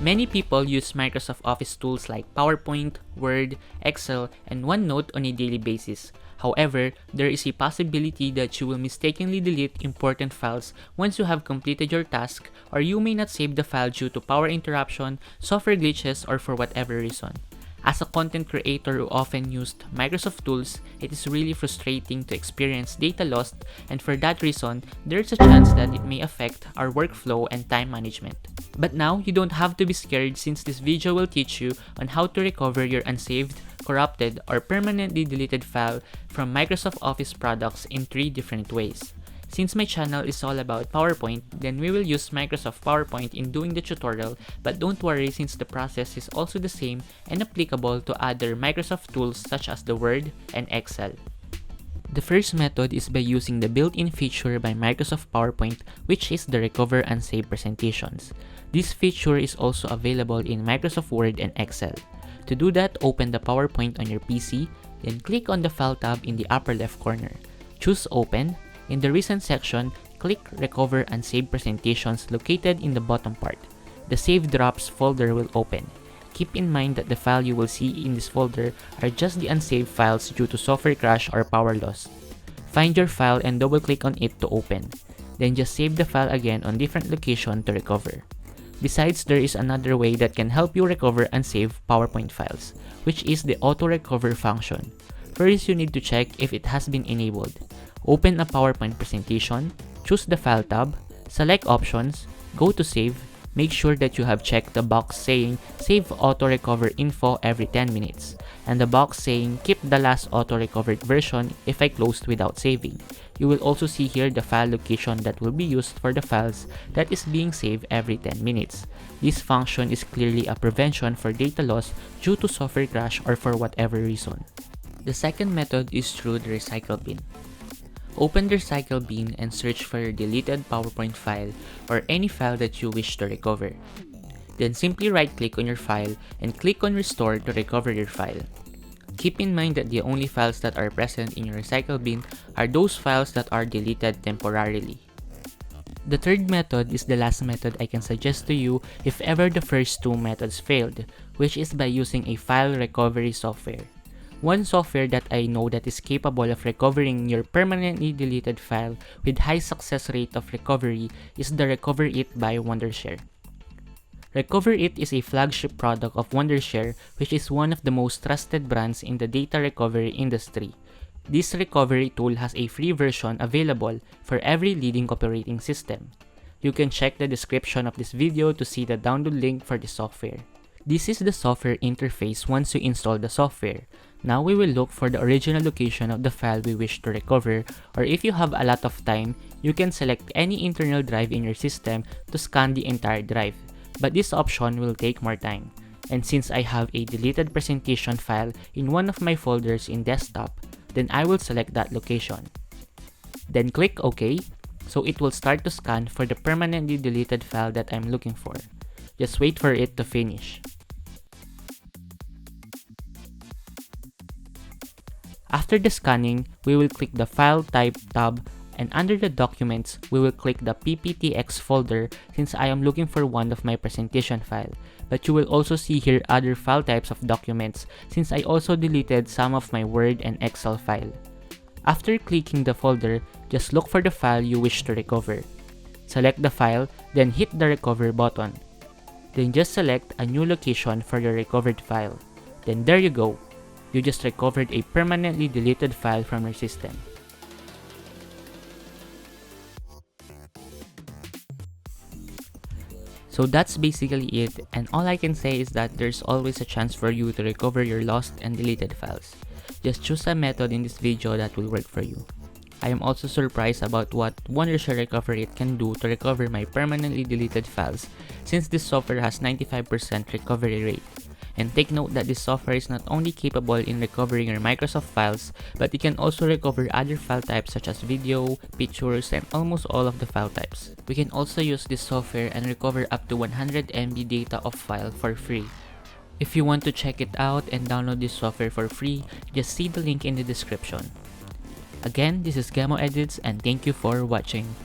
Many people use Microsoft Office tools like PowerPoint, Word, Excel, and OneNote on a daily basis. However, there is a possibility that you will mistakenly delete important files once you have completed your task, or you may not save the file due to power interruption, software glitches, or for whatever reason. As a content creator who often used Microsoft tools, it is really frustrating to experience data lost, and for that reason, there is a chance that it may affect our workflow and time management. But now, you don't have to be scared since this video will teach you on how to recover your unsaved, corrupted, or permanently deleted file from Microsoft Office products in 3 different ways. Since my channel is all about PowerPoint, then we will use Microsoft PowerPoint in doing the tutorial, but don't worry since the process is also the same and applicable to other Microsoft tools such as the Word and Excel. The first method is by using the built-in feature by Microsoft PowerPoint, which is the Recover Unsaved Presentations. This feature is also available in Microsoft Word and Excel. To do that, open the PowerPoint on your PC, then click on the File tab in the upper left corner. Choose Open. In the Recent section, click Recover Unsaved Presentations located in the bottom part. The Save Drops folder will open. Keep in mind that the file you will see in this folder are just the unsaved files due to software crash or power loss. Find your file and double-click on it to open. Then just save the file again on different location to recover. Besides, there is another way that can help you recover unsaved PowerPoint files, which is the Auto Recover function. First, you need to check if it has been enabled. Open a PowerPoint presentation, choose the File tab, select Options, go to Save, make sure that you have checked the box saying Save Auto Recover Info every 10 minutes, and the box saying Keep the last auto recovered version if I closed without saving. You will also see here the file location that will be used for the files that is being saved every 10 minutes. This function is clearly a prevention for data loss due to software crash or for whatever reason. The second method is through the Recycle bin. Open the Recycle bin and search for your deleted PowerPoint file or any file that you wish to recover. Then simply right-click on your file and click on Restore to recover your file. Keep in mind that the only files that are present in your Recycle bin are those files that are deleted temporarily. The third method is the last method I can suggest to you if ever the first 2 methods failed, which is by using a file recovery software. One software that I know that is capable of recovering your permanently deleted file with high success rate of recovery is the Recoverit by Wondershare. Recoverit is a flagship product of Wondershare, which is one of the most trusted brands in the data recovery industry. This recovery tool has a free version available for every leading operating system. You can check the description of this video to see the download link for the software. This is the software interface once you install the software. Now we will look for the original location of the file we wish to recover, or if you have a lot of time, you can select any internal drive in your system to scan the entire drive. But this option will take more time. And since I have a deleted presentation file in one of my folders in desktop, then I will select that location. Then click OK, so it will start to scan for the permanently deleted file that I'm looking for. Just wait for it to finish. After the scanning, we will click the File Type tab, and under the Documents, we will click the PPTX folder since I am looking for one of my presentation file. But you will also see here other file types of documents since I also deleted some of my Word and Excel file. After clicking the folder, just look for the file you wish to recover. Select the file, then hit the Recover button. Then just select a new location for your recovered file. Then there you go. You just recovered a permanently deleted file from your system. So that's basically it, and all I can say is that there's always a chance for you to recover your lost and deleted files. Just choose a method in this video that will work for you. I am also surprised about what Wondershare Recoverit can do to recover my permanently deleted files since this software has 95% recovery rate. And take note that this software is not only capable in recovering your Microsoft files, but it can also recover other file types such as video, pictures, and almost all of the file types. We can also use this software and recover up to 100 MB data of file for free. If you want to check it out and download this software for free, just see the link in the description. Again, this is Gamo Edits and thank you for watching.